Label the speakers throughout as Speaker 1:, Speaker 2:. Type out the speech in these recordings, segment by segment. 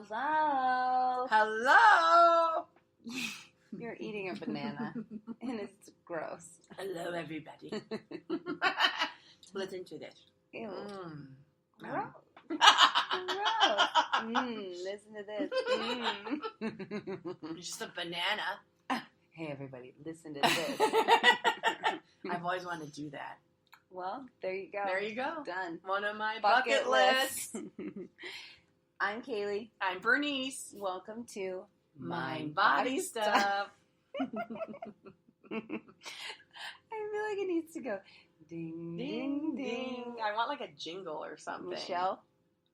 Speaker 1: Hello.
Speaker 2: Hello.
Speaker 1: You're eating a banana, and it's gross.
Speaker 2: Hello, everybody. Listen to this.
Speaker 1: Ew.
Speaker 2: Mm.
Speaker 1: Gross. Listen to this.
Speaker 2: It's just a banana.
Speaker 1: Hey, everybody, listen to this.
Speaker 2: I've always wanted to do that.
Speaker 1: Well, there you go.
Speaker 2: There you go.
Speaker 1: Done.
Speaker 2: One of my bucket lists.
Speaker 1: I'm Kaylee.
Speaker 2: I'm Bernice.
Speaker 1: Welcome to
Speaker 2: Mind Body Stuff.
Speaker 1: I feel like it needs to go ding, ding, ding.
Speaker 2: I want like a jingle or something.
Speaker 1: Michelle,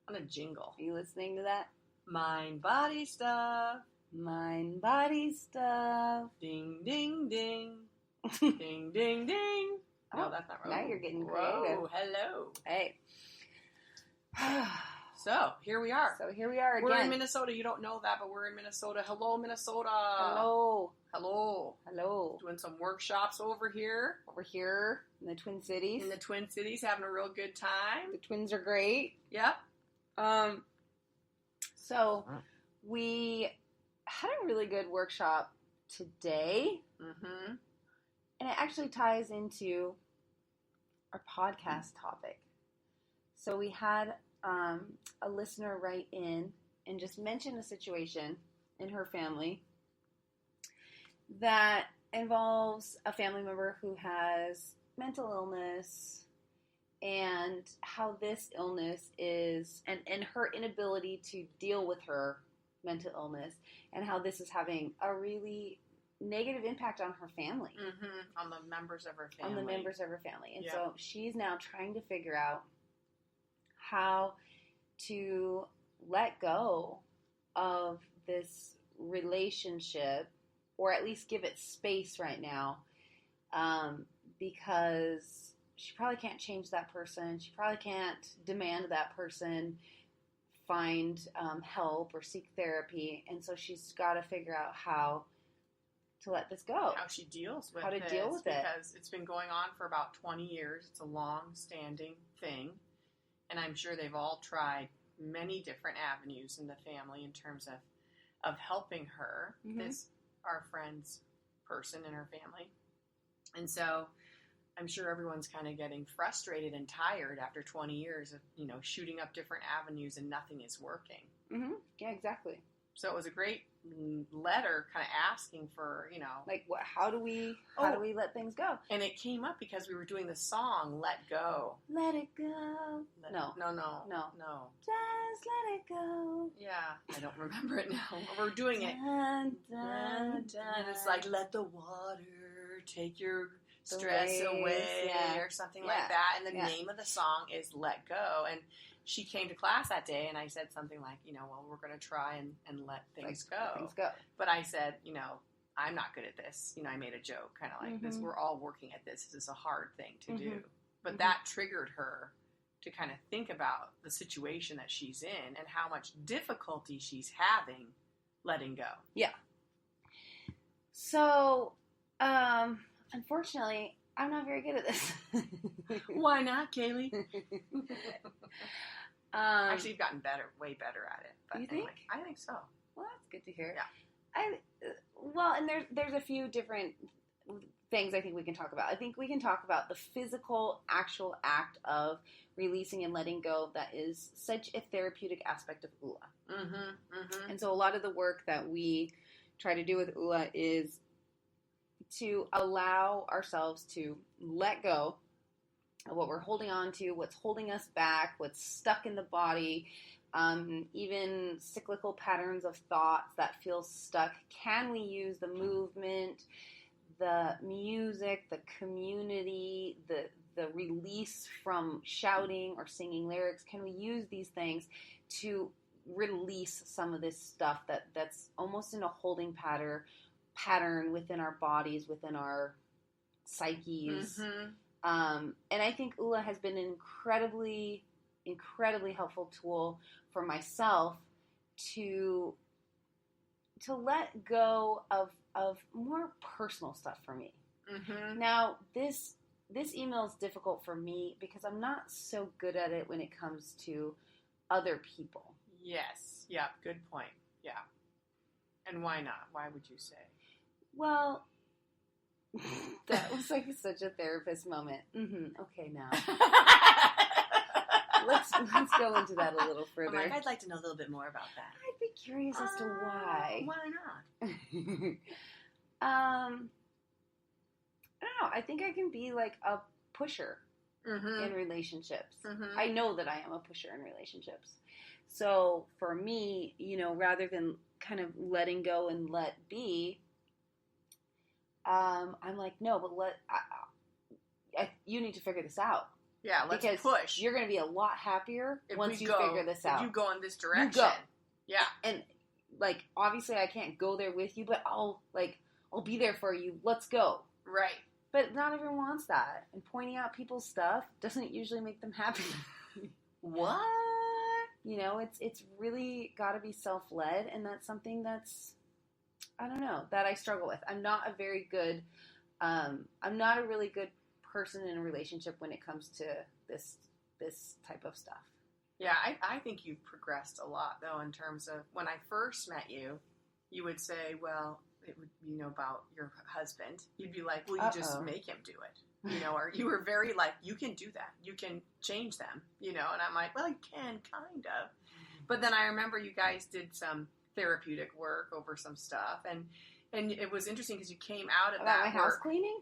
Speaker 2: I want a jingle.
Speaker 1: are you listening to that?
Speaker 2: Mind Body Stuff.
Speaker 1: Mind Body Stuff.
Speaker 2: Ding, ding, ding. Ding, ding, ding. No, that's not right.
Speaker 1: Now you're getting creative.
Speaker 2: Whoa, hello.
Speaker 1: Hey.
Speaker 2: So, here we are.
Speaker 1: So here we are again.
Speaker 2: We're in Minnesota. You don't know that, but we're in Minnesota. Hello, Minnesota.
Speaker 1: Hello.
Speaker 2: Hello.
Speaker 1: Hello.
Speaker 2: Doing some workshops over here.
Speaker 1: Over here in the Twin Cities.
Speaker 2: In the Twin Cities, having a real good time.
Speaker 1: The twins are great.
Speaker 2: Yep.
Speaker 1: So we had a really good workshop today.
Speaker 2: Mm-hmm.
Speaker 1: And it actually ties into our podcast topic. So we had a listener write in and just mention a situation in her family that involves a family member who has mental illness and how this illness is, and her inability to deal with her mental illness, and how this is having a really negative impact on her family.
Speaker 2: Mm-hmm. On the members of her family.
Speaker 1: On the members of her family. And
Speaker 2: Yeah.
Speaker 1: so she's now trying to figure out how to let go of this relationship, or at least give it space right now, because she probably can't change that person. She probably can't demand that person find help or seek therapy. And so she's got to figure out how to let this go.
Speaker 2: How she deals with
Speaker 1: How to
Speaker 2: this,
Speaker 1: deal with it.
Speaker 2: Because it's been going on for about 20 years. It's a long-standing thing. And I'm sure they've all tried many different avenues in the family in terms of helping her,
Speaker 1: Mhm.
Speaker 2: this our friend's person in her family. And so I'm sure everyone's kind of getting frustrated and tired after 20 years of, shooting up different avenues and nothing is working.
Speaker 1: Mm-hmm. Yeah, exactly.
Speaker 2: So it was a great letter kind of asking for,
Speaker 1: Like, what? How do we let things go?
Speaker 2: And it came up because we were doing the song "Let Go."
Speaker 1: Let it go. No.
Speaker 2: No.
Speaker 1: Just let it go.
Speaker 2: Yeah, I don't remember it now. We're doing it,
Speaker 1: Dun, dun, dun.
Speaker 2: and it's like "Let the water take your stress
Speaker 1: waves,
Speaker 2: away,"
Speaker 1: yeah.
Speaker 2: or something
Speaker 1: Yeah.
Speaker 2: like that. And the
Speaker 1: Yeah.
Speaker 2: name of the song is "Let Go." And she came to class that day, and I said something like, well, we're going to try and let things go.
Speaker 1: Let things go.
Speaker 2: But I said, I'm not good at this. I made a joke, kind of like this.
Speaker 1: Mhm.
Speaker 2: We're all working at this. This is a hard thing to do.
Speaker 1: Mhm.
Speaker 2: But
Speaker 1: Mhm.
Speaker 2: that triggered her to kind of think about the situation that she's in and how much difficulty she's having letting go.
Speaker 1: Yeah. So, unfortunately, I'm not very good at this.
Speaker 2: Why not, Kaylee? Actually, you've gotten way better at it. But
Speaker 1: You
Speaker 2: anyway,
Speaker 1: think?
Speaker 2: I think so.
Speaker 1: Well, that's good to hear.
Speaker 2: Yeah.
Speaker 1: And there's a few different things I think we can talk about. I think we can talk about the physical, actual act of releasing and letting go that is such a therapeutic aspect of OULA.
Speaker 2: Mm-hmm. Mm-hmm.
Speaker 1: And so a lot of the work that we try to do with OULA is to allow ourselves to let go of what we're holding on to, what's holding us back, what's stuck in the body, even cyclical patterns of thoughts that feel stuck. Can we use the movement, the music, the community, the release from shouting or singing lyrics? Can we use these things to release some of this stuff that's almost in a holding pattern within our bodies, within our psyches?
Speaker 2: Mm-hmm.
Speaker 1: And I think OULA has been an incredibly, incredibly helpful tool for myself to let go of more personal stuff for me.
Speaker 2: Mm-hmm.
Speaker 1: Now, this email is difficult for me because I'm not so good at it when it comes to other people.
Speaker 2: Yes. Yeah. Good point. Yeah. And why not? Why would you say?
Speaker 1: Well, that was like such a therapist moment. Okay, now let's go into that a little further.
Speaker 2: I'm like, I'd like to know a little bit more about that.
Speaker 1: I'd be curious as to why.
Speaker 2: Why not?
Speaker 1: I don't know. I think I can be like a pusher in relationships. I know that I am a pusher in relationships. So for me, rather than kind of letting go and let be, I'm like, no, but you need to figure this out.
Speaker 2: Yeah, let's
Speaker 1: because
Speaker 2: push.
Speaker 1: You're going to be a lot happier once you figure this out.
Speaker 2: If you go in this direction.
Speaker 1: You go.
Speaker 2: Yeah.
Speaker 1: And like, obviously I can't go there with you, but I'll be there for you. Let's go.
Speaker 2: Right.
Speaker 1: But not everyone wants that. And pointing out people's stuff doesn't usually make them happy.
Speaker 2: What?
Speaker 1: It's really got to be self-led, and that's something that's, I don't know, that I struggle with. I'm not a very good, I'm not a really good person in a relationship when it comes to this type of stuff.
Speaker 2: Yeah, I think you've progressed a lot, though, in terms of when I first met you, you would say, well, it would, about your husband. You'd be like, well, you just make him do it. Or you were very like, you can do that. You can change them, and I'm like, well, you can, kind of. But then I remember you guys did some therapeutic work over some stuff, and it was interesting because you came out of
Speaker 1: about
Speaker 2: that
Speaker 1: my house cleaning?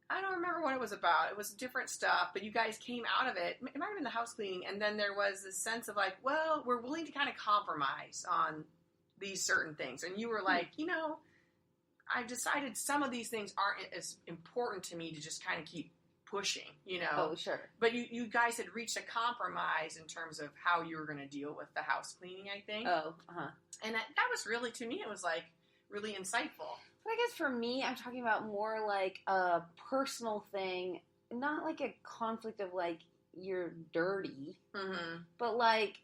Speaker 2: I don't remember what it was about. It was different stuff, but you guys came out of it. It might have been the house cleaning, and then there was this sense of like, well, we're willing to kind of compromise on these certain things. And you were like, I've decided some of these things aren't as important to me to just kind of keep pushing,
Speaker 1: Oh, sure.
Speaker 2: But you guys had reached a compromise in terms of how you were going to deal with the house cleaning, I think.
Speaker 1: Oh, uh-huh.
Speaker 2: And that was really, to me, it was like really insightful.
Speaker 1: But I guess for me, I'm talking about more like a personal thing, not like a conflict of like, you're dirty, but like,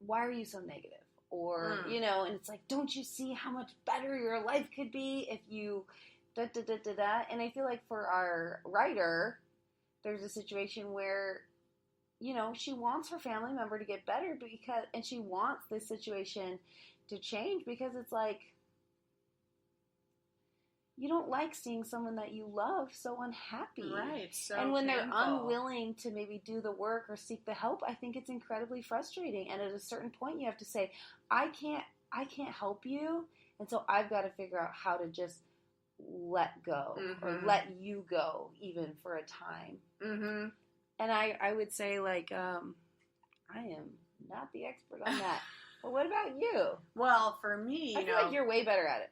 Speaker 1: why are you so negative? Or, and it's like, don't you see how much better your life could be if you da-da-da-da-da? And I feel like for our writer, there's a situation where, she wants her family member to get better and she wants this situation to change because it's like, you don't like seeing someone that you love so unhappy.
Speaker 2: Right. So
Speaker 1: and when
Speaker 2: painful.
Speaker 1: They're unwilling to maybe do the work or seek the help, I think it's incredibly frustrating. And at a certain point, you have to say, I can't help you. And so I've got to figure out how to just let go or let you go even for a time. And I would say like, I am not the expert on that. But what about you?
Speaker 2: Well, for me,
Speaker 1: I feel like you're way better at it.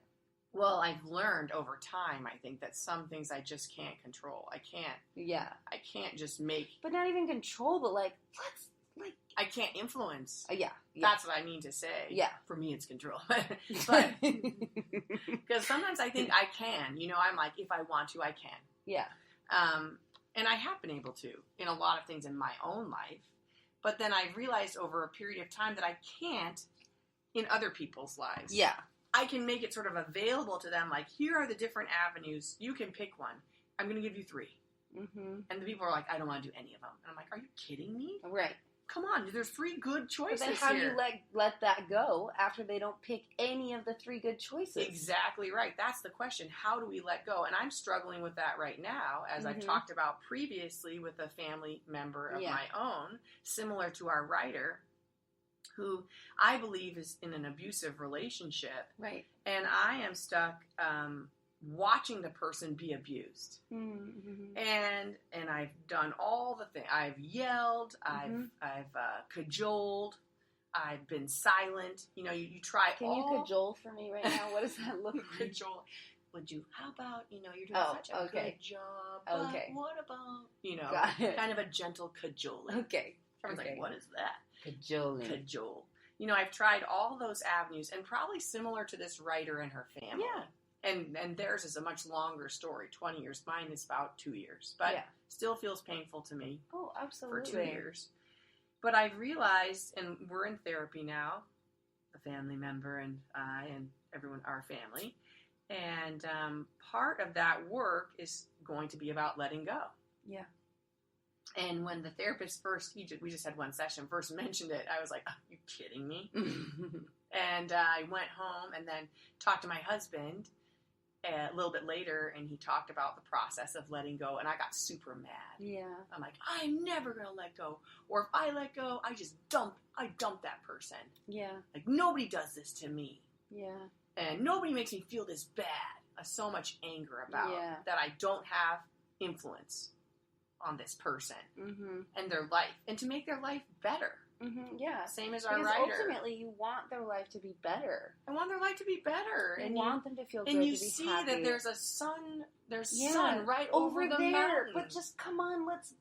Speaker 2: Well, I've learned over time, I think, that some things I just can't control. I can't just make...
Speaker 1: But not even control, but
Speaker 2: I can't influence.
Speaker 1: Yeah.
Speaker 2: That's what I mean to say.
Speaker 1: Yeah.
Speaker 2: For me, it's control. But because sometimes I think I can. I'm like, if I want to, I can.
Speaker 1: Yeah.
Speaker 2: And I have been able to in a lot of things in my own life. But then I've realized over a period of time that I can't in other people's lives.
Speaker 1: Yeah.
Speaker 2: I can make it sort of available to them, like, here are the different avenues. You can pick one. I'm going to give you 3. And the people are like, I don't want to do any of them. And I'm like, are you kidding me?
Speaker 1: Right.
Speaker 2: Come on, there's 3 good choices
Speaker 1: here. But then how
Speaker 2: here.
Speaker 1: do you let that go after they don't pick any of the 3 good choices?
Speaker 2: Exactly right. That's the question. How do we let go? And I'm struggling with that right now, as I've talked about previously with a family member of my own, similar to our writer, who I believe is in an abusive relationship.
Speaker 1: Right.
Speaker 2: And I am stuck watching the person be abused. And I've done all the things. I've yelled, I've cajoled, I've been silent. You try
Speaker 1: Can you cajole for me right now? What does that look like?
Speaker 2: Cajole. Would you, how about, you're doing such a good job. But what about, kind of a gentle cajoling.
Speaker 1: Okay.
Speaker 2: Everyone's like, what is that?
Speaker 1: Cajoling.
Speaker 2: Cajole. I've tried all those avenues, and probably similar to this writer and her family.
Speaker 1: Yeah.
Speaker 2: And theirs is a much longer story, 20 years. Mine is about 2 years, but still feels painful to me.
Speaker 1: Oh, absolutely.
Speaker 2: For 2 years. But I've realized, and we're in therapy now, the family member and I and everyone, our family, and part of that work is going to be about letting go.
Speaker 1: Yeah.
Speaker 2: And when the therapist we just had one session, first mentioned it, I was like, are you kidding me? And I went home and then talked to my husband a little bit later, and he talked about the process of letting go, and I got super mad.
Speaker 1: Yeah.
Speaker 2: I'm like, I'm never going to let go. Or if I let go, I dump that person.
Speaker 1: Yeah.
Speaker 2: Like, nobody does this to me.
Speaker 1: Yeah.
Speaker 2: And nobody makes me feel this bad. So much anger about that I don't have influence on this person and their life, and to make their life better.
Speaker 1: Yeah.
Speaker 2: Same as our
Speaker 1: because
Speaker 2: writer.
Speaker 1: Ultimately, you want their life to be better.
Speaker 2: I want their life to be better.
Speaker 1: You want them to feel good,
Speaker 2: and you
Speaker 1: to be
Speaker 2: see
Speaker 1: happy.
Speaker 2: that there's a sun. There's sun right over the
Speaker 1: there.
Speaker 2: mountain.
Speaker 1: But just come on, let's.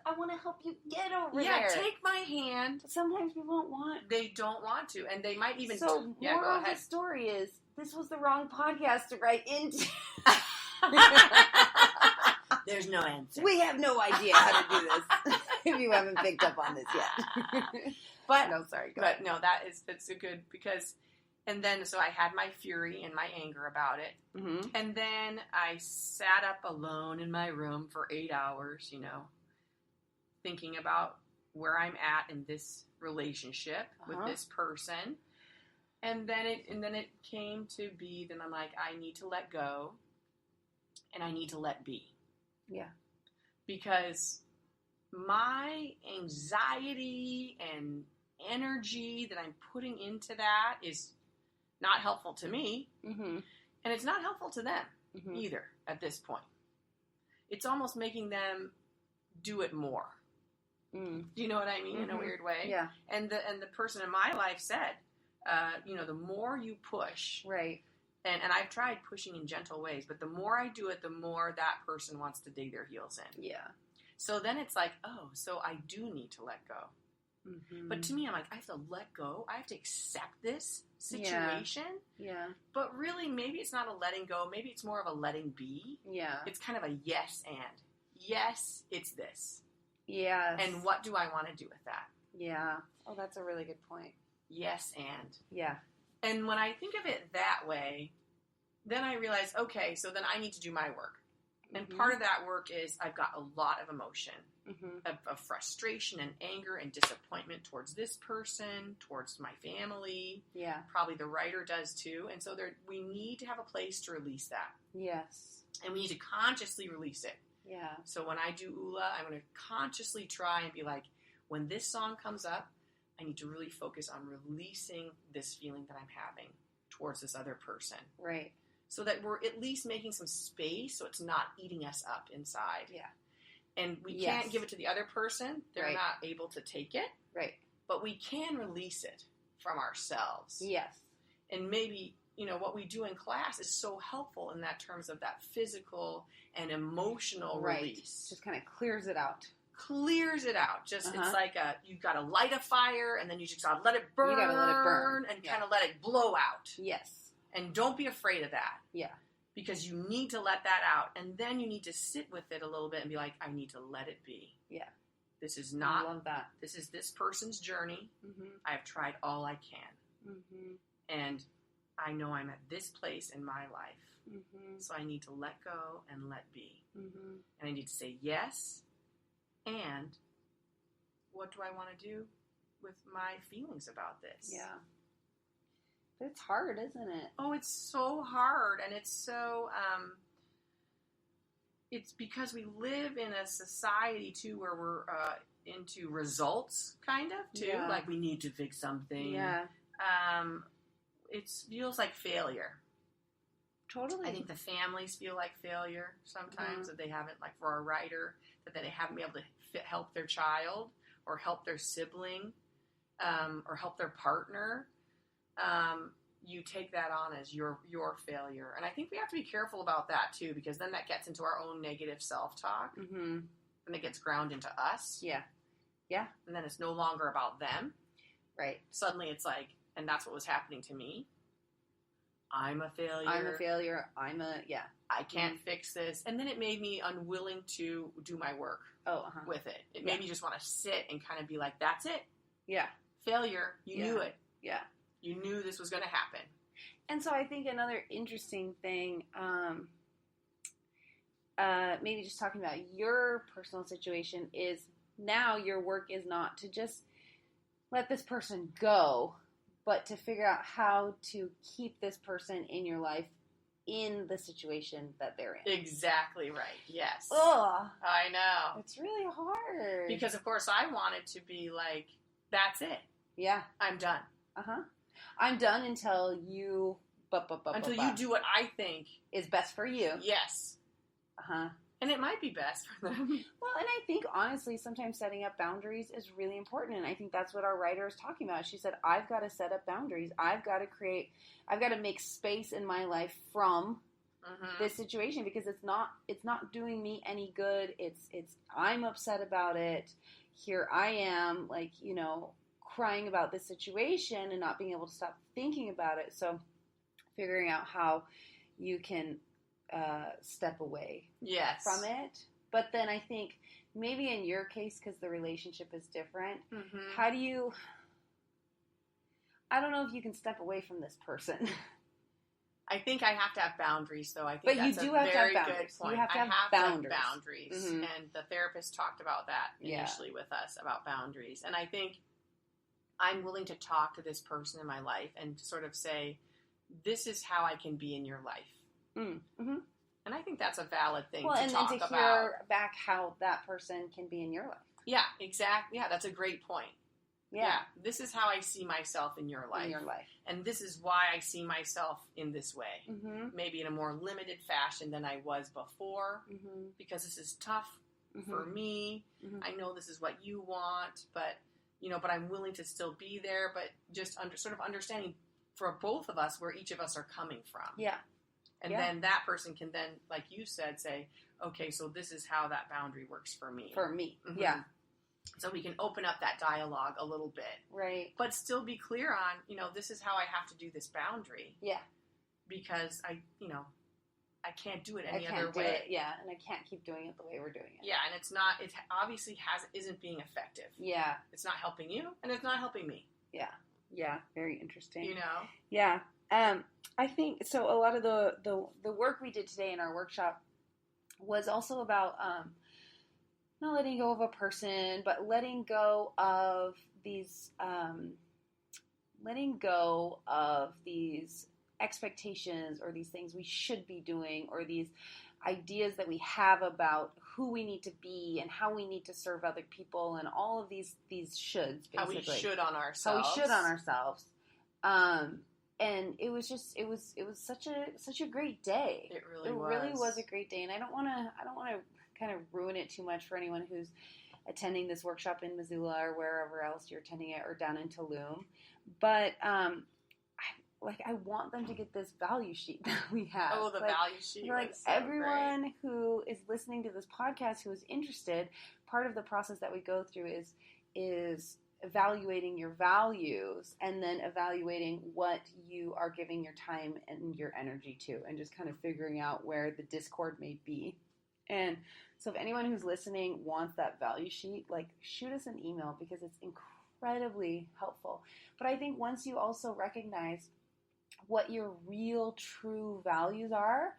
Speaker 1: I want to help you get over there.
Speaker 2: Yeah, take my hand.
Speaker 1: Sometimes people don't want.
Speaker 2: They don't want to, and they might even.
Speaker 1: So, moral of the story is, this was the wrong podcast to write into.
Speaker 2: There's no answer.
Speaker 1: We have no idea how to do this. If you haven't picked up on this yet.
Speaker 2: But
Speaker 1: no, sorry.
Speaker 2: But no, it's a good, because, and then so I had my fury and my anger about it, and then I sat up alone in my room for 8 hours, thinking about where I'm at in this relationship with this person, and then it came to be. Then I'm like, I need to let go, and I need to let be.
Speaker 1: Yeah,
Speaker 2: because my anxiety and energy that I'm putting into that is not helpful to me, and it's not helpful to them either at this point. It's almost making them do it more. Do you know what I mean? In a weird way.
Speaker 1: Yeah.
Speaker 2: And the person in my life said, the more you push,
Speaker 1: right.
Speaker 2: And I've tried pushing in gentle ways, but the more I do it, the more that person wants to dig their heels in.
Speaker 1: Yeah.
Speaker 2: So then it's like, oh, so I do need to let go. But to me, I'm like, I have to let go. I have to accept this situation.
Speaker 1: Yeah.
Speaker 2: But really, maybe it's not a letting go. Maybe it's more of a letting be.
Speaker 1: Yeah.
Speaker 2: It's kind of a yes and. Yes, it's this.
Speaker 1: Yeah.
Speaker 2: And what do I want to do with that?
Speaker 1: Yeah. Oh, that's a really good point.
Speaker 2: Yes and.
Speaker 1: Yeah. And
Speaker 2: when I think of it that way, then I realize, okay, so then I need to do my work. And part of that work is I've got a lot of emotion, of frustration and anger and disappointment towards this person, towards my family. Yeah. Probably the writer does too. And so we need to have a place to release that. Yes. And we need to consciously release it. Yeah. So when I do OULA, I'm going to consciously try and be like, when this song comes up, I need to really focus on releasing this feeling that I'm having towards this other person. Right. So that we're at least making some space so it's not eating us up inside. Yeah. And we can't give it to the other person. They're not able to take it. Right. But we can release it from ourselves. Yes. And maybe, what we do in class is so helpful in that terms of that physical and emotional release. Just kind of clears it out. Just it's like you've got to light a fire, and then you just got to let it burn. You got to let it burn and kind of let it blow out. Yes. And don't be afraid of that. Yeah. Because you need to let that out, and then you need to sit with it a little bit and be like, I need to let it be. Yeah. This is not. I love that. This is this person's journey. I have tried all I can, and I know I'm at this place in my life, so I need to let go and let be, and I need to say yes. And what do I want to do with my feelings about this? Yeah. It's hard, isn't it? Oh, it's so hard. And it's so, it's because we live in a society, too, where we're into results, kind of, too. Yeah. Like, we need to fix something. Yeah. It feels like failure. Totally. I think the families feel like failure sometimes, that they haven't, like for a writer, that they haven't been able to help their child or help their sibling or help their partner. You take that on as your failure. And I think we have to be careful about that too, because then that gets into our own negative self-talk. And it gets ground into us. Yeah. Yeah. And then it's no longer about them. Right. Suddenly it's like, and that's what was happening to me. I'm a failure. I can't fix this. And then it made me unwilling to do my work with it. It made me just want to sit and kind of be like, that's it. Yeah. Failure. You knew it. Yeah. You knew this was going to happen. And so I think another interesting thing
Speaker 1: maybe just talking about your personal situation is now your work is not to just let this person go, but to figure out how to keep this person in your life in the situation that they're in.
Speaker 2: Exactly right. Yes.
Speaker 1: Ugh.
Speaker 2: I know.
Speaker 1: It's really hard.
Speaker 2: Because, of course, I wanted to be like, that's it.
Speaker 1: Yeah.
Speaker 2: I'm done.
Speaker 1: Uh-huh. I'm done until you...
Speaker 2: Until you do what I think
Speaker 1: is best for you.
Speaker 2: Yes.
Speaker 1: Uh-huh.
Speaker 2: And it might be best for them.
Speaker 1: Well, and I think, honestly, sometimes setting up boundaries is really important. And I think that's what our writer is talking about. She said, I've got to set up boundaries. I've got to make space in my life from this situation because it's not doing me any good. I'm upset about it. Here I am, like, crying about this situation and not being able to stop thinking about it. So figuring out how you can step away from it. But then I think maybe in your case, because the relationship is different, how do you... I don't know if you can step away from this person.
Speaker 2: I think I have to have boundaries, though. I think
Speaker 1: but
Speaker 2: that's
Speaker 1: you do
Speaker 2: a
Speaker 1: have
Speaker 2: very
Speaker 1: to have boundaries.
Speaker 2: good point.
Speaker 1: You have to have boundaries.
Speaker 2: And the therapist talked about that initially with us, about boundaries. And I think I'm willing to talk to this person in my life and sort of say, this is how I can be in your life.
Speaker 1: Mm-hmm.
Speaker 2: And I think that's a valid thing to talk about.
Speaker 1: And to hear back how that person can be in your life.
Speaker 2: Yeah, exactly. Yeah, that's a great point.
Speaker 1: Yeah.
Speaker 2: This is how I see myself in your life. And this is why I see myself in this way. Mm-hmm. Maybe in a more limited fashion than I was before. Mm-hmm. Because this is tough for me. Mm-hmm. I know this is what you want, but I'm willing to still be there. But just sort of understanding for both of us where each of us are coming from.
Speaker 1: Yeah.
Speaker 2: And then that person can then, like you said, say, okay, so this is how that boundary works for me.
Speaker 1: Mm-hmm. Yeah.
Speaker 2: So we can open up that dialogue a little bit.
Speaker 1: Right.
Speaker 2: But still be clear on, this is how I have to do this boundary.
Speaker 1: Yeah.
Speaker 2: Because I can't do it any other way.
Speaker 1: Yeah, and I can't keep doing it the way we're doing it.
Speaker 2: Yeah, and it obviously isn't being effective.
Speaker 1: Yeah.
Speaker 2: It's not helping you, and it's not helping me.
Speaker 1: Yeah. Yeah, very interesting.
Speaker 2: Yeah.
Speaker 1: I think, so a lot of the work we did today in our workshop was also about not letting go of a person, but letting go of these expectations or these things we should be doing or these ideas that we have about who we need to be and how we need to serve other people and all of these shoulds, basically.
Speaker 2: How we should on ourselves.
Speaker 1: And it was such a great day.
Speaker 2: It really
Speaker 1: was a great day. And I don't want to kind of ruin it too much for anyone who's attending this workshop in Missoula or wherever else you're attending it or down in Tulum. But I want them to get this value sheet that we have.
Speaker 2: Oh, the value sheet.
Speaker 1: Like
Speaker 2: so
Speaker 1: everyone
Speaker 2: great.
Speaker 1: Who is listening to this podcast who is interested, part of the process that we go through is evaluating your values and then evaluating what you are giving your time and your energy to and just kind of figuring out where the discord may be. And so if anyone who's listening wants that value sheet, shoot us an email because it's incredibly helpful. But I think once you also recognize what your real, true values are,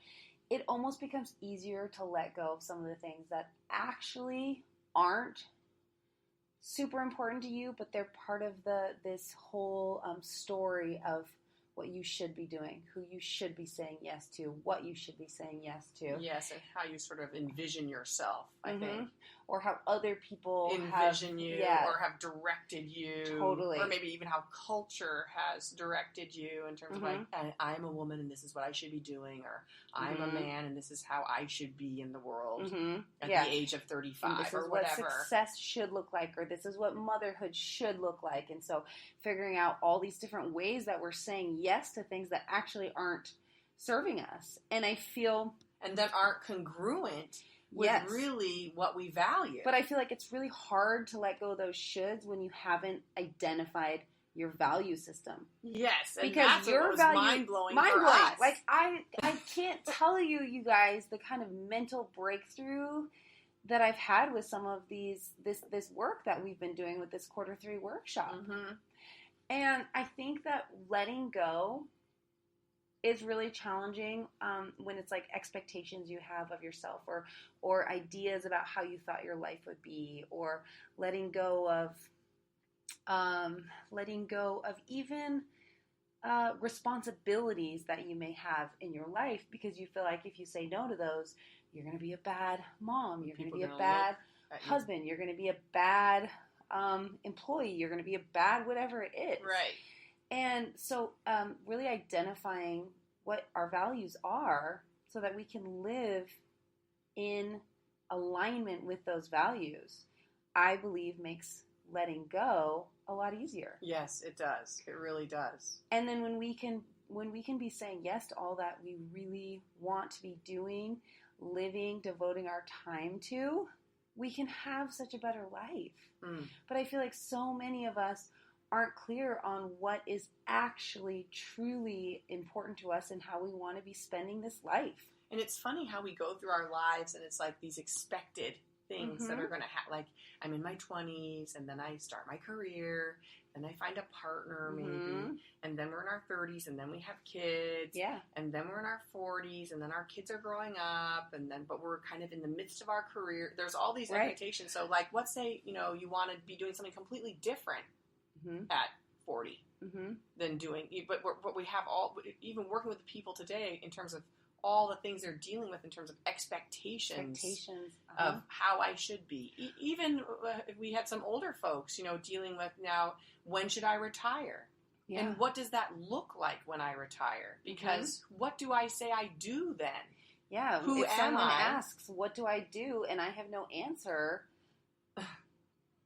Speaker 1: it almost becomes easier to let go of some of the things that actually aren't super important to you, but they're part of this whole story of what you should be doing, who you should be saying yes to, what you should be saying yes to.
Speaker 2: Yes, and how you sort of envision yourself, I think.
Speaker 1: Or how other people
Speaker 2: envision you or have directed you.
Speaker 1: Totally.
Speaker 2: Or maybe even how culture has directed you in terms of I'm a woman and this is what I should be doing, or I'm a man and this is how I should be in the world at the age of 35
Speaker 1: this
Speaker 2: or
Speaker 1: is
Speaker 2: whatever.
Speaker 1: What success should look like, or this is what motherhood should look like. And so figuring out all these different ways that we're saying yes to things that actually aren't serving us. And I feel...
Speaker 2: And that aren't congruent with really what we value.
Speaker 1: But I feel like it's really hard to let go of those shoulds when you haven't identified your value system.
Speaker 2: Yes, and
Speaker 1: because
Speaker 2: that's
Speaker 1: your
Speaker 2: what was
Speaker 1: value,
Speaker 2: mind-blowing for us.
Speaker 1: I can't tell you guys the kind of mental breakthrough that I've had with some of this work that we've been doing with this Q3 workshop. And I think that letting go is really challenging when it's like expectations you have of yourself, or ideas about how you thought your life would be, or letting go of even responsibilities that you may have in your life, because you feel like if you say no to those, you're going to be a bad mom, you're going to be a bad husband, you're going to be a bad employee, you're going to be a bad whatever it is.
Speaker 2: Right.
Speaker 1: And so really identifying what our values are so that we can live in alignment with those values, I believe makes letting go a lot easier.
Speaker 2: Yes, it does. It really does.
Speaker 1: And then when we can be saying yes to all that we really want to be doing, living, devoting our time to, we can have such a better life. But I feel like so many of us aren't clear on what is actually truly important to us and how we want to be spending this life.
Speaker 2: And it's funny how we go through our lives and it's like these expected things that are going to happen. Like, I'm in my 20s, and then I start my career, then I find a partner maybe, and then we're in our 30s, and then we have kids, and then we're in our 40s, and then our kids are growing up, and then, but we're kind of in the midst of our career. There's all these expectations. So, like, let's say, you know, you want to be doing something completely different at 40 than doing, but we have all, even working with the people today in terms of all the things they're dealing with in terms of expectations of how I should be. Even if we had some older folks, you know, dealing with now, when should I retire? Yeah. And what does that look like when I retire? Because what do I say I do then?
Speaker 1: Yeah.
Speaker 2: Who
Speaker 1: if
Speaker 2: am
Speaker 1: someone
Speaker 2: I?
Speaker 1: asks, what do I do? And I have no answer,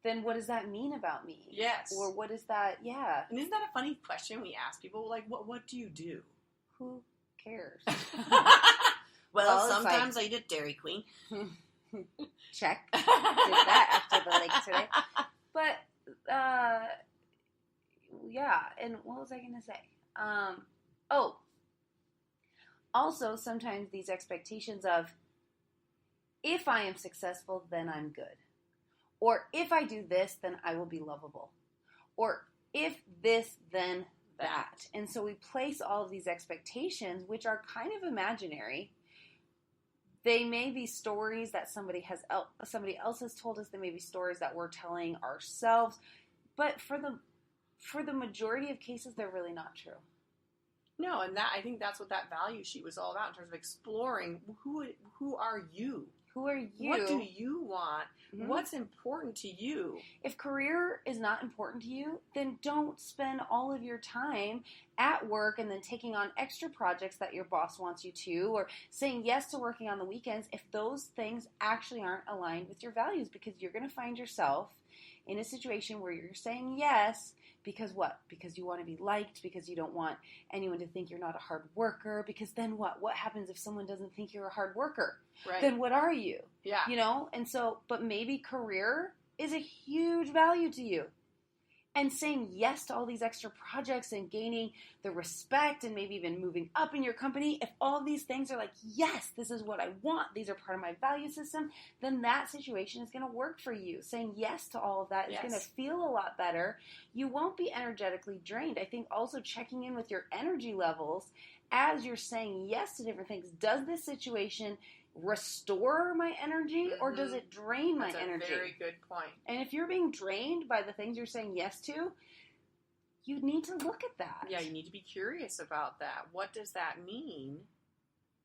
Speaker 1: then what does that mean about me?
Speaker 2: Yes.
Speaker 1: Or what is that? Yeah.
Speaker 2: And isn't that a funny question we ask people? Like, what do you do?
Speaker 1: Who cares?
Speaker 2: well, sometimes I did Dairy Queen.
Speaker 1: Check. Did that after the lake today. But, yeah. And what was I going to say? Also, sometimes these expectations of, if I am successful, then I'm good. Or if I do this, then I will be lovable. Or if this, then that. And so we place all of these expectations, which are kind of imaginary. They may be stories that somebody else has told us. They may be stories that we're telling ourselves. But for the majority of cases, they're really not true.
Speaker 2: No, and I think that's what that value sheet was all about in terms of exploring who are you?
Speaker 1: Who are you?
Speaker 2: What do you want? What's important to you?
Speaker 1: If career is not important to you, then don't spend all of your time at work and then taking on extra projects that your boss wants you to, or saying yes to working on the weekends if those things actually aren't aligned with your values, because you're going to find yourself in a situation where you're saying yes because what? Because you want to be liked, because you don't want anyone to think you're not a hard worker, because then what? What happens if someone doesn't think you're a hard worker?
Speaker 2: Right.
Speaker 1: Then what are you?
Speaker 2: Yeah.
Speaker 1: You know? And so, but maybe career is a huge value to you. And saying yes to all these extra projects and gaining the respect and maybe even moving up in your company, if all these things are like, yes, this is what I want, these are part of my value system, then that situation is going to work for you. Saying yes to all of that is going to feel a lot better. You won't be energetically drained. I think also checking in with your energy levels as you're saying yes to different things. Does this situation restore my energy, or does it drain my energy?
Speaker 2: That's a very good point.
Speaker 1: And if you're being drained by the things you're saying yes to, you need to look at that.
Speaker 2: Yeah, you need to be curious about that. What does that mean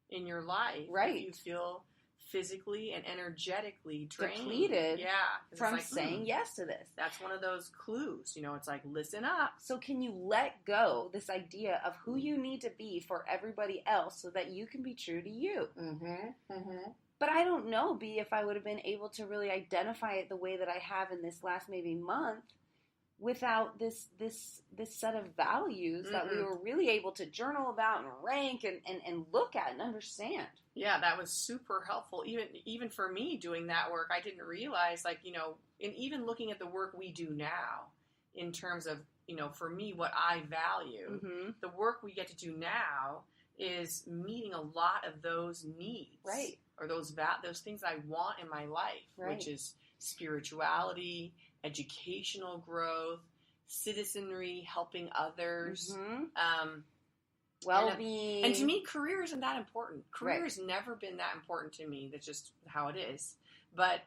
Speaker 2: in your life?
Speaker 1: Right.
Speaker 2: If you feel physically and energetically drained.
Speaker 1: Depleted from
Speaker 2: like,
Speaker 1: saying yes to this.
Speaker 2: That's one of those clues. You know, it's like, listen up.
Speaker 1: So can you let go this idea of who you need to be for everybody else so that you can be true to you? But I don't know, B, if I would have been able to really identify it the way that I have in this last maybe month without this set of values that we were really able to journal about and rank and look at and understand.
Speaker 2: Yeah, that was super helpful. Even for me doing that work, I didn't realize, like, you know, and even looking at the work we do now in terms of, you know, for me, what I value, the work we get to do now is meeting a lot of those needs.
Speaker 1: Right.
Speaker 2: Or those things I want in my life, which is spirituality, educational growth, citizenry, helping others.
Speaker 1: well-being.
Speaker 2: And to me, career isn't that important. Career
Speaker 1: Right.
Speaker 2: has never been that important to me. That's just how it is. But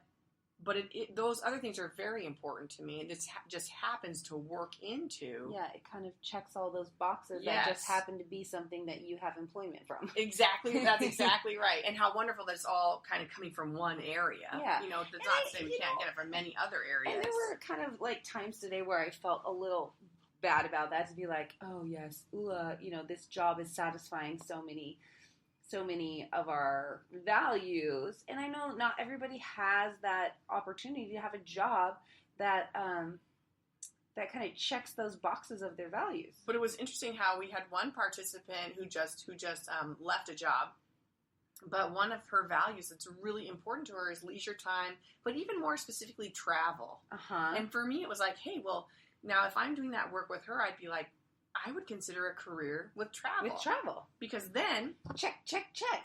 Speaker 2: those other things are very important to me, and it just happens to work into.
Speaker 1: Yeah, it kind of checks all those boxes
Speaker 2: Yes.
Speaker 1: that just happen to be something that you have employment from.
Speaker 2: Exactly, that's exactly right. And how wonderful that it's all kind of coming from one area.
Speaker 1: Yeah.
Speaker 2: You know, that's not to say we can't get it from many other areas.
Speaker 1: And there were kind of like times today where I felt a little bad about that, to be like, oh yes, OULA, this job is satisfying so many of our values. And I know not everybody has that opportunity to have a job that that kind of checks those boxes of their values.
Speaker 2: But it was interesting how we had one participant who just left a job, but one of her values that's really important to her is leisure time, but even more specifically travel. And for me, it was like, hey, well, now if I'm doing that work with her, I'd be like, I would consider a career with travel. Because then...
Speaker 1: Check.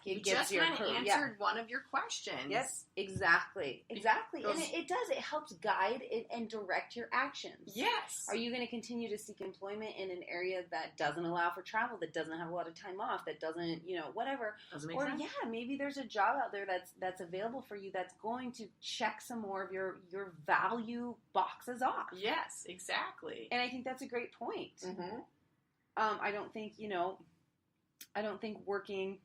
Speaker 2: You just kind of answered one of your questions.
Speaker 1: Yes, exactly. And it does. It helps guide and direct your actions.
Speaker 2: Yes.
Speaker 1: Are you going to continue to seek employment in an area that doesn't allow for travel, that doesn't have a lot of time off, that doesn't, whatever?
Speaker 2: Doesn't make sense.
Speaker 1: Yeah, maybe there's a job out there that's available for you that's going to check some more of your value boxes off.
Speaker 2: Yes, exactly.
Speaker 1: And I think that's a great point.
Speaker 2: Mm-hmm.
Speaker 1: I don't think working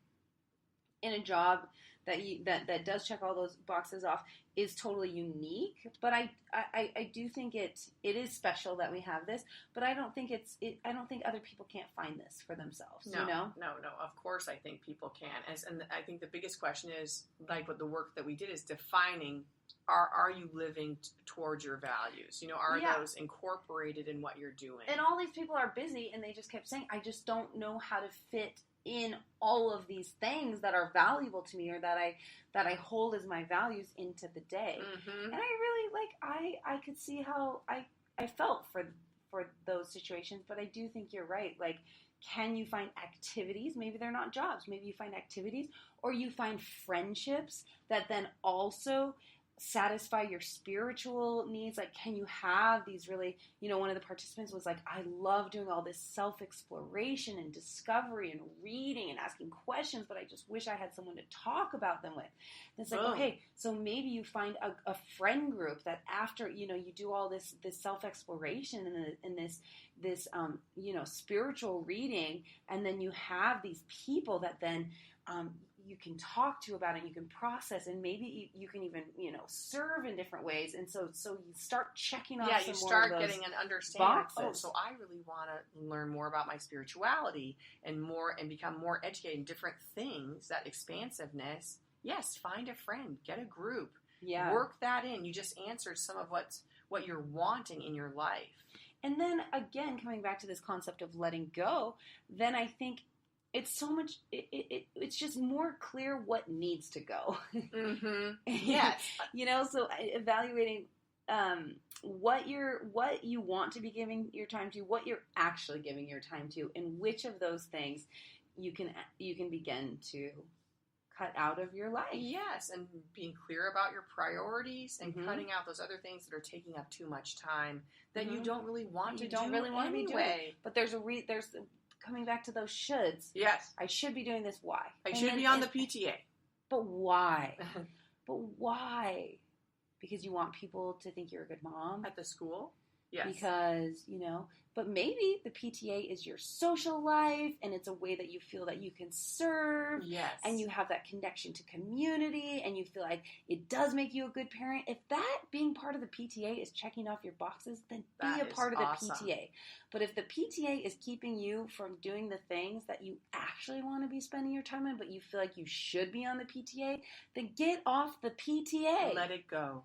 Speaker 1: in a job that does check all those boxes off is totally unique. But I do think it is special that we have this. But I don't think I don't think other people can't find this for themselves.
Speaker 2: No. Of course, I think people can. And I think the biggest question is, like, what the work that we did is defining. Are you living towards your values? Are those incorporated in what you're doing?
Speaker 1: And all these people are busy, and they just kept saying, I just don't know how to fit in all of these things that are valuable to me, or that I hold as my values into the day.
Speaker 2: Mm-hmm.
Speaker 1: And I really, I could see how I felt for those situations, but I do think you're right. Like, can you find activities? Maybe they're not jobs. Maybe you find activities, or you find friendships that then also satisfy your spiritual needs. Like, can you have these really, one of the participants was like, I love doing all this self-exploration and discovery and reading and asking questions, but I just wish I had someone to talk about them with. And it's like, okay, so maybe you find a friend group that after, you do all this self-exploration and this spiritual reading, and then you have these people that then, you can talk to about it, you can process, and maybe you can even, serve in different ways. And so you start checking off some more of those
Speaker 2: getting an understanding.
Speaker 1: boxes.
Speaker 2: So I really want to learn more about my spirituality and become more educated in different things, that expansiveness. Yes, find a friend, get a group, work that in. You just answered some of what you're wanting in your life.
Speaker 1: And then again, coming back to this concept of letting go, then I think it's so much. It's just more clear what needs to go.
Speaker 2: Mm-hmm. Yes,
Speaker 1: So evaluating what you want to be giving your time to, what you're actually giving your time to, and which of those things you can begin to cut out of your life.
Speaker 2: Yes, and being clear about your priorities and
Speaker 1: Mm-hmm.
Speaker 2: cutting out those other things that are taking up too much time that
Speaker 1: Mm-hmm.
Speaker 2: you don't really want to do.
Speaker 1: You don't really want to be doing. But there's coming back to those shoulds.
Speaker 2: Yes.
Speaker 1: I should be doing this. Why?
Speaker 2: I should be on the PTA.
Speaker 1: But why? But why? Because you want people to think you're a good mom?
Speaker 2: At the school? Yes.
Speaker 1: Because, but maybe the PTA is your social life, and it's a way that you feel that you can serve.
Speaker 2: Yes.
Speaker 1: And you have that connection to community, and you feel like it does make you a good parent. If that being part of the PTA is checking off your boxes, then be a part of the PTA. But if the PTA is keeping you from doing the things that you actually want to be spending your time on, but you feel like you should be on the PTA, then get off the PTA.
Speaker 2: Let it go.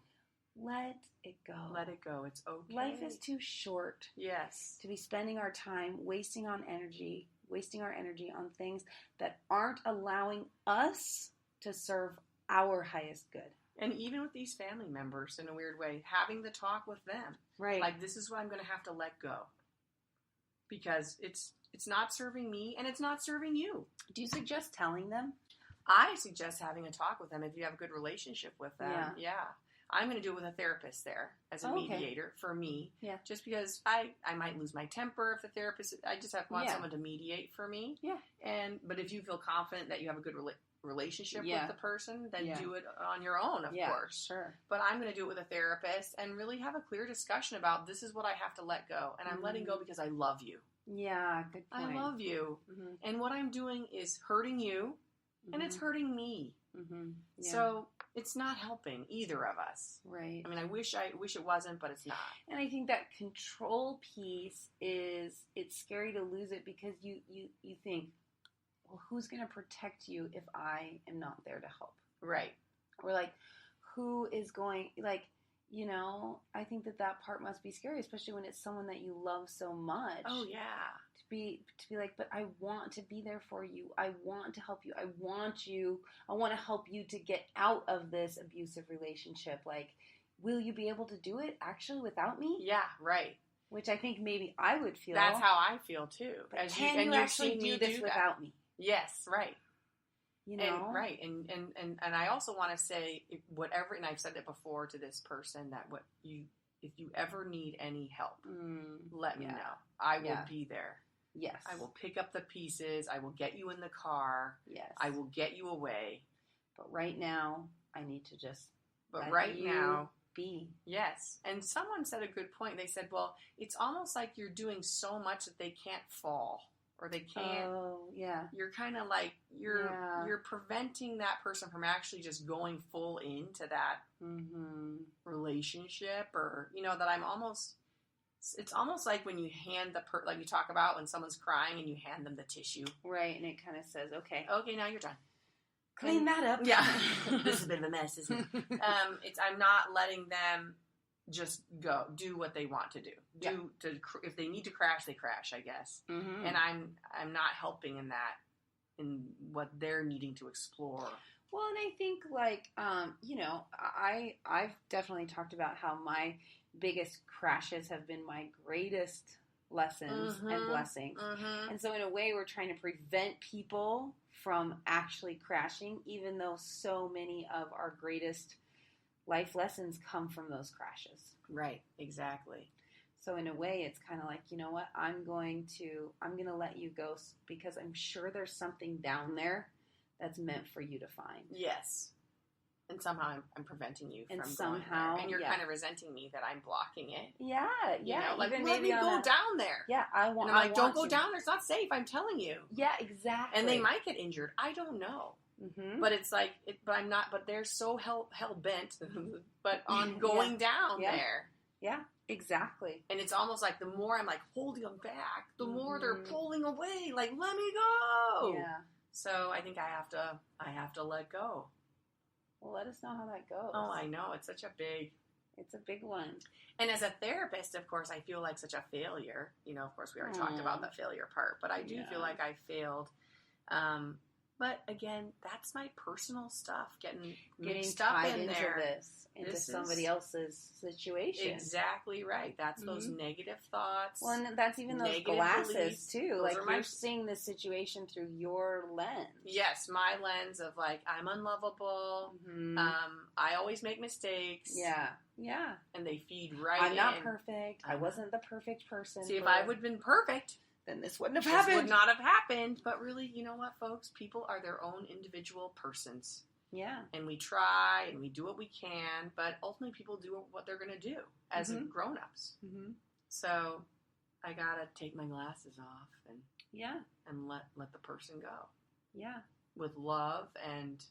Speaker 1: Let it go.
Speaker 2: Let it go. It's okay.
Speaker 1: Life is too short.
Speaker 2: Yes.
Speaker 1: To be spending our time wasting our energy on things that aren't allowing us to serve our highest good.
Speaker 2: And even with these family members, in a weird way, having the talk with them.
Speaker 1: Right.
Speaker 2: Like, this is what I'm going to have to let go. Because it's not serving me, and it's not serving you.
Speaker 1: Do you suggest telling them?
Speaker 2: I suggest having a talk with them if you have a good relationship with them.
Speaker 1: Yeah.
Speaker 2: I'm going to do it with a therapist there as a mediator for me.
Speaker 1: Yeah.
Speaker 2: Just because I might lose my temper if the therapist, I just want someone to mediate for me.
Speaker 1: Yeah.
Speaker 2: But if you feel confident that you have a good relationship with the person, then do it on your own, of course.
Speaker 1: Sure.
Speaker 2: But I'm going to do it with a therapist and really have a clear discussion about this is what I have to let go. And I'm letting go because I love you.
Speaker 1: Yeah, good point.
Speaker 2: I love you. Mm-hmm. And what I'm doing is hurting you and it's hurting me. Mm-hmm. Yeah. So it's not helping either of us.
Speaker 1: Right.
Speaker 2: I mean, I wish it wasn't, but it's not.
Speaker 1: And I think that control piece it's scary to lose it because you think, well, who's going to protect you if I am not there to help?
Speaker 2: Right.
Speaker 1: Or like, who is going, like, you know, I think that part must be scary, especially when it's someone that you love so much.
Speaker 2: Oh, yeah.
Speaker 1: To be like, but I want to be there for you. I want to help you. I want to help you to get out of this abusive relationship. Like, will you be able to do it actually without me?
Speaker 2: Yeah, right.
Speaker 1: Which I think maybe I would feel.
Speaker 2: That's how I feel too.
Speaker 1: But can you actually do this without me?
Speaker 2: Yes, right.
Speaker 1: You know?
Speaker 2: And, right. And I also want to say whatever, and I've said it before to this person, that if you ever need any help, let me know. I will be there.
Speaker 1: Yes.
Speaker 2: I will pick up the pieces. I will get you in the car.
Speaker 1: Yes.
Speaker 2: I will get you away.
Speaker 1: But right now, I need to just be.
Speaker 2: Yes. And someone said a good point. They said, well, it's almost like you're doing so much that they can't fall. Or they can't.
Speaker 1: Oh, yeah.
Speaker 2: You're kind of like you're preventing that person from actually just going full into that relationship, or that I'm almost. It's almost like when you hand like you talk about when someone's crying and you hand them the tissue,
Speaker 1: right? And it kind of says, "Okay,
Speaker 2: now you're done.
Speaker 1: Clean that up."
Speaker 2: Yeah, this is a bit of a mess, isn't it? I'm not letting them just go do what they want to do. If they need to crash, they crash, I guess. Mm-hmm. And I'm not helping in what they're needing to explore.
Speaker 1: Well, and I think I've definitely talked about how my biggest crashes have been my greatest lessons and blessings. Mm-hmm. And so in a way, we're trying to prevent people from actually crashing, even though so many of our greatest life lessons come from those crashes.
Speaker 2: Right, exactly.
Speaker 1: So in a way, it's kind of like, you know what, I'm going to let you go because I'm sure there's something down there that's meant for you to find.
Speaker 2: Yes. And somehow I'm preventing you from going there. And you're kind of resenting me that I'm blocking it.
Speaker 1: Yeah, yeah.
Speaker 2: Like, let me go down there.
Speaker 1: Yeah, I want.
Speaker 2: And I'm like, don't go down there. It's not safe. I'm telling you.
Speaker 1: Yeah, exactly.
Speaker 2: And they might get injured. I don't know. Mm-hmm. But it's like, but I'm not. But they're so hell bent, but on going down there.
Speaker 1: Yeah, exactly.
Speaker 2: And it's almost like the more I'm like holding them back, the more they're pulling away. Like, let me go.
Speaker 1: Yeah.
Speaker 2: So I think I have to let go.
Speaker 1: Well, let us know how that goes.
Speaker 2: Oh, I know. It's a big one. And as a therapist, of course, I feel like such a failure. Of course, we already talked about the failure part, but I do feel like I failed. But again, that's my personal stuff, getting mixed up in
Speaker 1: into
Speaker 2: there.
Speaker 1: Into somebody else's situation.
Speaker 2: Exactly right. That's those negative thoughts.
Speaker 1: Well, and that's even those glasses beliefs, too. Like you're seeing this situation through your lens.
Speaker 2: Yes, my lens of like I'm unlovable. Mm-hmm. I always make mistakes.
Speaker 1: Yeah.
Speaker 2: And they feed right.
Speaker 1: I'm not perfect. I wasn't the perfect person.
Speaker 2: See, if I would have been perfect,
Speaker 1: then this wouldn't have happened.
Speaker 2: This would not have happened. But really, you know what, folks? People are their own individual persons.
Speaker 1: Yeah.
Speaker 2: And we try and we do what we can, but ultimately people do what they're going to do as grown-ups. Mm-hmm. So I got to take my glasses off and let the person go.
Speaker 1: Yeah.
Speaker 2: With love and,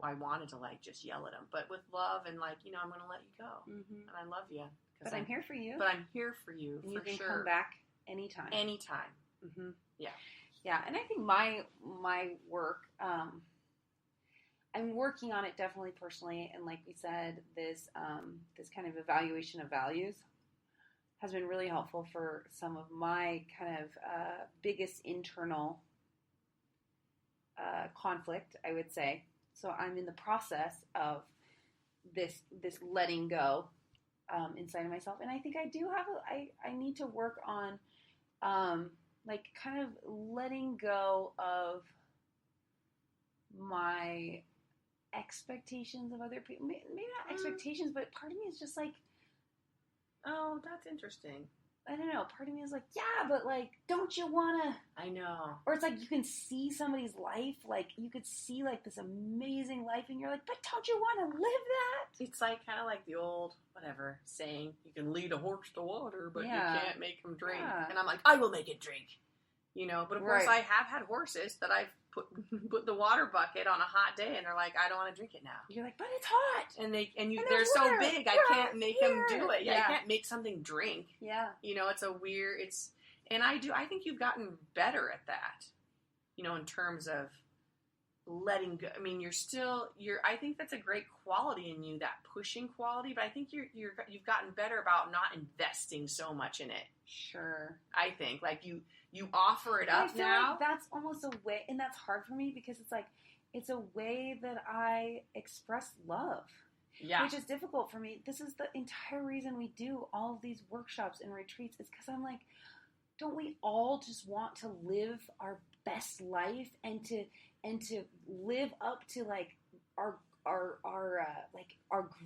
Speaker 2: I wanted to like just yell at him, but with love and like, I'm going to let you go. Mm-hmm. And I love you.
Speaker 1: But I'm here for you.
Speaker 2: But I'm here for you,
Speaker 1: and you can come back anytime.
Speaker 2: Anytime. Mm-hmm. Yeah.
Speaker 1: Yeah, and I think my work, I'm working on it definitely personally, and like we said, this kind of evaluation of values has been really helpful for some of my kind of biggest internal conflict, I would say. So I'm in the process of this letting go inside of myself, and I think I do have I need to work on like kind of letting go of my expectations of other people. Maybe not expectations, but part of me is just like,
Speaker 2: oh, that's interesting.
Speaker 1: I don't know. Part of me is like, yeah, but like, don't you want to?
Speaker 2: I know.
Speaker 1: Or it's like you can see somebody's life, like you could see like this amazing life, and you're like, but don't you want to live that?
Speaker 2: It's like kind of like the old whatever saying, you can lead a horse to water, but you can't make him drink.
Speaker 1: Yeah.
Speaker 2: And I'm like, I will make it drink. You know, but of course I have had horses that I've put the water bucket on a hot day, and they're like, I don't want to drink it now.
Speaker 1: You're like, but it's hot.
Speaker 2: And they're so big, I can't make them do it. Yeah, I can't make something drink.
Speaker 1: Yeah.
Speaker 2: You know, and I think you've gotten better at that. You know, in terms of letting go. I mean, I think that's a great quality in you, that pushing quality, but I think you've gotten better about not investing so much in it.
Speaker 1: Sure.
Speaker 2: I think like you offer it up now.
Speaker 1: Like that's almost a way, and that's hard for me because it's like it's a way that I express love.
Speaker 2: Yeah.
Speaker 1: Which is difficult for me. This is the entire reason we do all of these workshops and retreats, is because I'm like, don't we all just want to live our best life and to live up to like our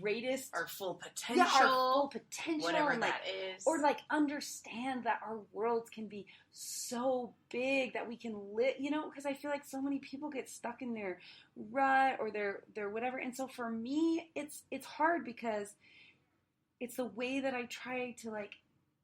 Speaker 1: greatest,
Speaker 2: our full potential,
Speaker 1: our full potential,
Speaker 2: whatever
Speaker 1: and like,
Speaker 2: that is,
Speaker 1: or like understand that our worlds can be so big that we can live, you know, because I feel like so many people get stuck in their rut or their whatever, and so for me it's hard because it's the way that I try to like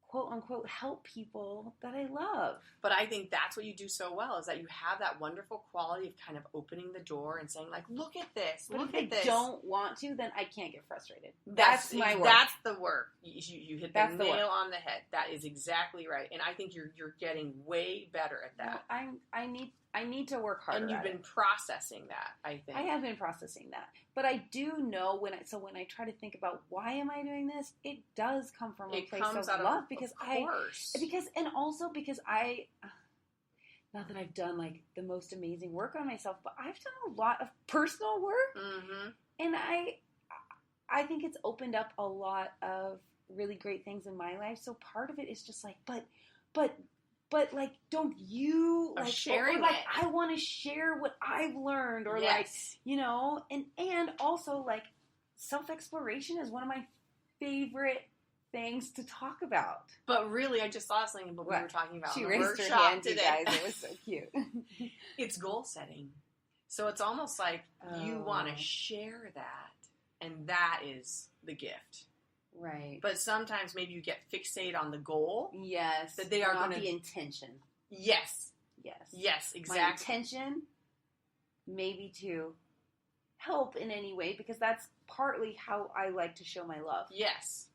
Speaker 1: quote unquote help people that I love.
Speaker 2: But I think that's what you do so well, is that you have that wonderful quality of kind of opening the door and saying like, look at this,
Speaker 1: but
Speaker 2: look
Speaker 1: if
Speaker 2: at this.
Speaker 1: They don't want to, then I can't get frustrated.
Speaker 2: That's
Speaker 1: my work.
Speaker 2: That's the work. You hit the nail
Speaker 1: work
Speaker 2: on the head. That is exactly right. And I think you're getting way better at that.
Speaker 1: Well, I need to work harder.
Speaker 2: And you've been processing that, I think.
Speaker 1: I have been processing that. But I do know when I try to think about why am I doing this, it does come from a place of love, because not that I've done like the most amazing work on myself, but I've done a lot of personal work.
Speaker 2: Mm-hmm.
Speaker 1: And I think it's opened up a lot of really great things in my life. So part of it is just like, but like, don't you like
Speaker 2: sharing
Speaker 1: or like
Speaker 2: it.
Speaker 1: I want to share what I've learned, or
Speaker 2: yes.
Speaker 1: like, you know, and also like self-exploration is one of my favorite things to talk about.
Speaker 2: But really, I just saw something we were talking about.
Speaker 1: She
Speaker 2: in the
Speaker 1: raised
Speaker 2: workshop
Speaker 1: her hand,
Speaker 2: today.
Speaker 1: you guys. It was so cute.
Speaker 2: It's goal setting. So it's almost like you want to share that, and that is the gift.
Speaker 1: Right.
Speaker 2: But sometimes maybe you get fixated on the goal.
Speaker 1: Yes.
Speaker 2: That they are
Speaker 1: not
Speaker 2: going to...
Speaker 1: the intention.
Speaker 2: Yes.
Speaker 1: Yes.
Speaker 2: Yes, exactly.
Speaker 1: My intention maybe to help in any way, because that's partly how I like to show my love.
Speaker 2: Yes.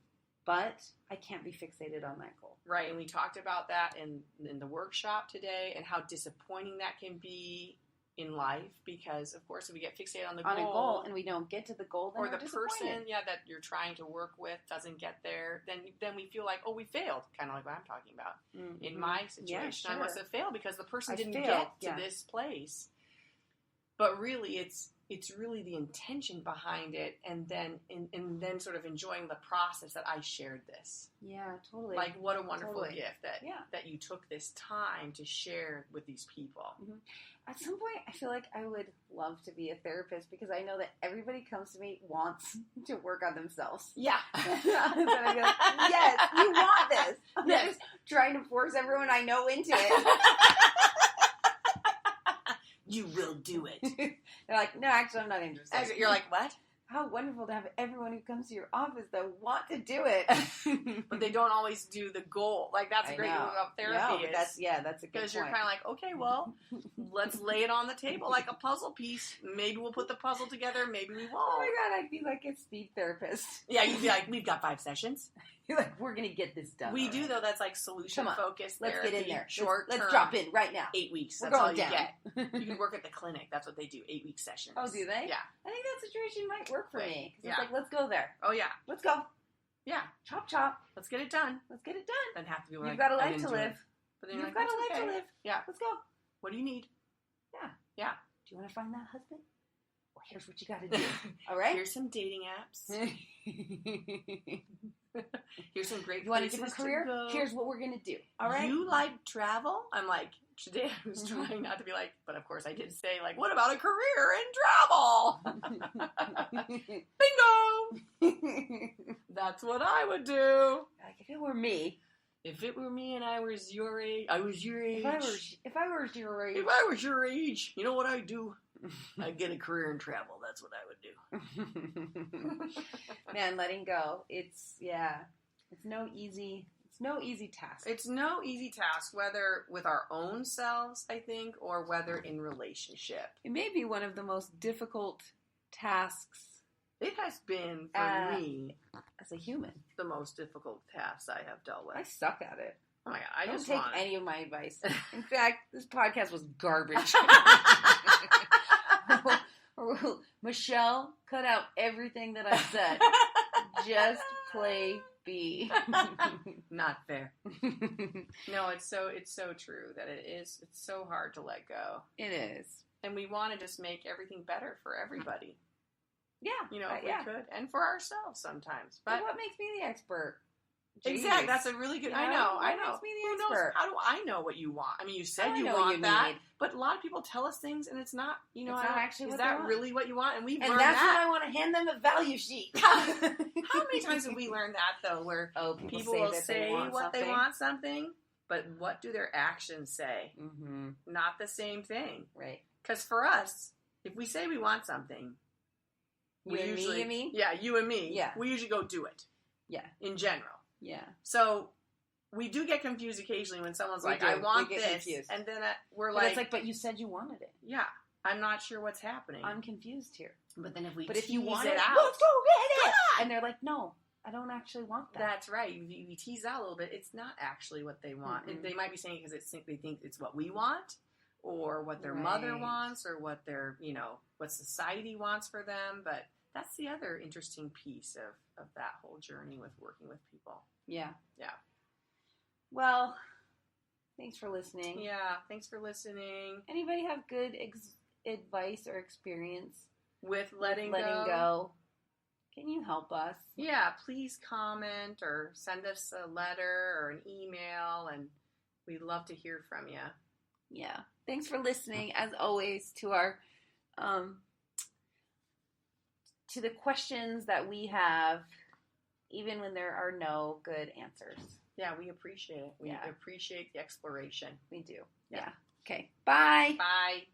Speaker 1: But I can't be fixated on that goal.
Speaker 2: Right, and we talked about that in the workshop today, and how disappointing that can be in life, because of course if we get fixated on a goal
Speaker 1: and we don't get to the goal, then
Speaker 2: or the person that you're trying to work with doesn't get there, then we feel like, oh, we failed, kind of like what I'm talking about. Mm-hmm. In my situation,
Speaker 1: yeah, sure.
Speaker 2: I must have failed because the person didn't get to this place. But really it's really the intention behind it, and then sort of enjoying the process that I shared this.
Speaker 1: Yeah, totally.
Speaker 2: Like, what a wonderful gift that you took this time to share with these people.
Speaker 1: Mm-hmm. At some point, I feel like I would love to be a therapist, because I know that everybody comes to me wants to work on themselves.
Speaker 2: Yeah.
Speaker 1: Then I go, yes, you want this. I'm just trying to force everyone I know into it.
Speaker 2: You will do it.
Speaker 1: They're like, no, actually, I'm not interested.
Speaker 2: You're like, what?
Speaker 1: How wonderful to have everyone who comes to your office that want to do it.
Speaker 2: But they don't always do the goal. Like, that's a great thing about therapy.
Speaker 1: That's a good point.
Speaker 2: Because you're kind of like, okay, well, let's lay it on the table like a puzzle piece. Maybe we'll put the puzzle together. Maybe we won't.
Speaker 1: Oh my God, I'd be like a speed therapist.
Speaker 2: Yeah, you'd be like, we've got 5 sessions.
Speaker 1: You're like, we're going to get this done.
Speaker 2: We do, though. That's like solution-focused therapy.
Speaker 1: Let's get in there.
Speaker 2: Short-term.
Speaker 1: Let's drop in right now.
Speaker 2: 8 weeks.
Speaker 1: We're
Speaker 2: That's
Speaker 1: going
Speaker 2: all
Speaker 1: down.
Speaker 2: You get. You can work at the clinic. That's what they do. 8-week sessions.
Speaker 1: Oh, do they?
Speaker 2: Yeah.
Speaker 1: I think that situation might work for me. Because
Speaker 2: yeah.
Speaker 1: it's like, let's go there.
Speaker 2: Oh, yeah.
Speaker 1: Let's go.
Speaker 2: Yeah.
Speaker 1: Chop, chop.
Speaker 2: Let's get it done.
Speaker 1: Let's get it done.
Speaker 2: Then have to be
Speaker 1: You've got a life to live.
Speaker 2: But then
Speaker 1: You've got a life to live.
Speaker 2: Yeah.
Speaker 1: Let's go.
Speaker 2: What do you need?
Speaker 1: Yeah.
Speaker 2: Yeah.
Speaker 1: Do you want to find that husband? Well, here's what you got to do. All right?
Speaker 2: Here's some dating apps. Here's some great
Speaker 1: You want a different career? Here's what we're going to do. All right?
Speaker 2: You like travel? I'm like, today I was trying not to be like, but of course I did say, like, what about a career in travel? Bingo! That's what I would do.
Speaker 1: Like, if it were me.
Speaker 2: If it were me and I was your age, I was your age.
Speaker 1: If I were your age.
Speaker 2: If I was your age, you know what I'd do? I'd get a career in travel. That's what I would do.
Speaker 1: Man, letting go. It's no easy task.
Speaker 2: It's no easy task, whether with our own selves, I think, or whether in relationship.
Speaker 1: It may be one of the most difficult tasks.
Speaker 2: It has been, for me,
Speaker 1: as a human,
Speaker 2: the most difficult tasks I have dealt with.
Speaker 1: I suck at it.
Speaker 2: Oh my God, I
Speaker 1: don't
Speaker 2: just
Speaker 1: take
Speaker 2: want
Speaker 1: any of my advice. In fact, this podcast was garbage. Michelle, cut out everything that I said. Just play B.
Speaker 2: Not fair. No, it's so true that it's so hard to let go.
Speaker 1: It is.
Speaker 2: And we want to just make everything better for everybody.
Speaker 1: Yeah.
Speaker 2: If we could. And for ourselves sometimes.
Speaker 1: But what makes me the expert?
Speaker 2: Exactly. That's a really good. I know.
Speaker 1: What makes me the expert?
Speaker 2: Knows? How do I know what you want? I mean, you said you want that, but a lot of people tell us things, and it's not. It's not actually. Is that really what you want? And we've learned that.
Speaker 1: And that's when I want to hand them a value sheet.
Speaker 2: How many times have we learned that though? Where people will say what they want something, but what do their actions say? Mm-hmm. Not the same thing,
Speaker 1: right?
Speaker 2: Because for us, if we say we want something,
Speaker 1: you and me.
Speaker 2: Yeah, you and me.
Speaker 1: Yeah,
Speaker 2: we usually go do it.
Speaker 1: Yeah,
Speaker 2: in general.
Speaker 1: Yeah.
Speaker 2: So we do get confused occasionally when someone's like, I want this. Confused. And then we're
Speaker 1: but it's like, but you said you wanted it.
Speaker 2: Yeah. I'm not sure what's happening.
Speaker 1: I'm confused here.
Speaker 2: But then if you
Speaker 1: want
Speaker 2: it out.
Speaker 1: Let's go get it! And they're like, no, I don't actually want that.
Speaker 2: That's right. You tease out a little bit. It's not actually what they want. Mm-hmm. They might be saying it because they think it's what we want or what their mother wants or what their, what society wants for them. But that's the other interesting piece of that whole journey with working with people.
Speaker 1: Yeah.
Speaker 2: Yeah.
Speaker 1: Well, thanks for listening.
Speaker 2: Yeah, thanks for listening.
Speaker 1: Anybody have good advice or experience
Speaker 2: with letting go?
Speaker 1: Can you help us?
Speaker 2: Yeah, please comment or send us a letter or an email, and we'd love to hear from you.
Speaker 1: Yeah. Thanks for listening, as always, to our to the questions that we have, even when there are no good answers.
Speaker 2: Yeah, we appreciate it. We appreciate the exploration.
Speaker 1: We do. Yeah. Okay. Bye.
Speaker 2: Bye.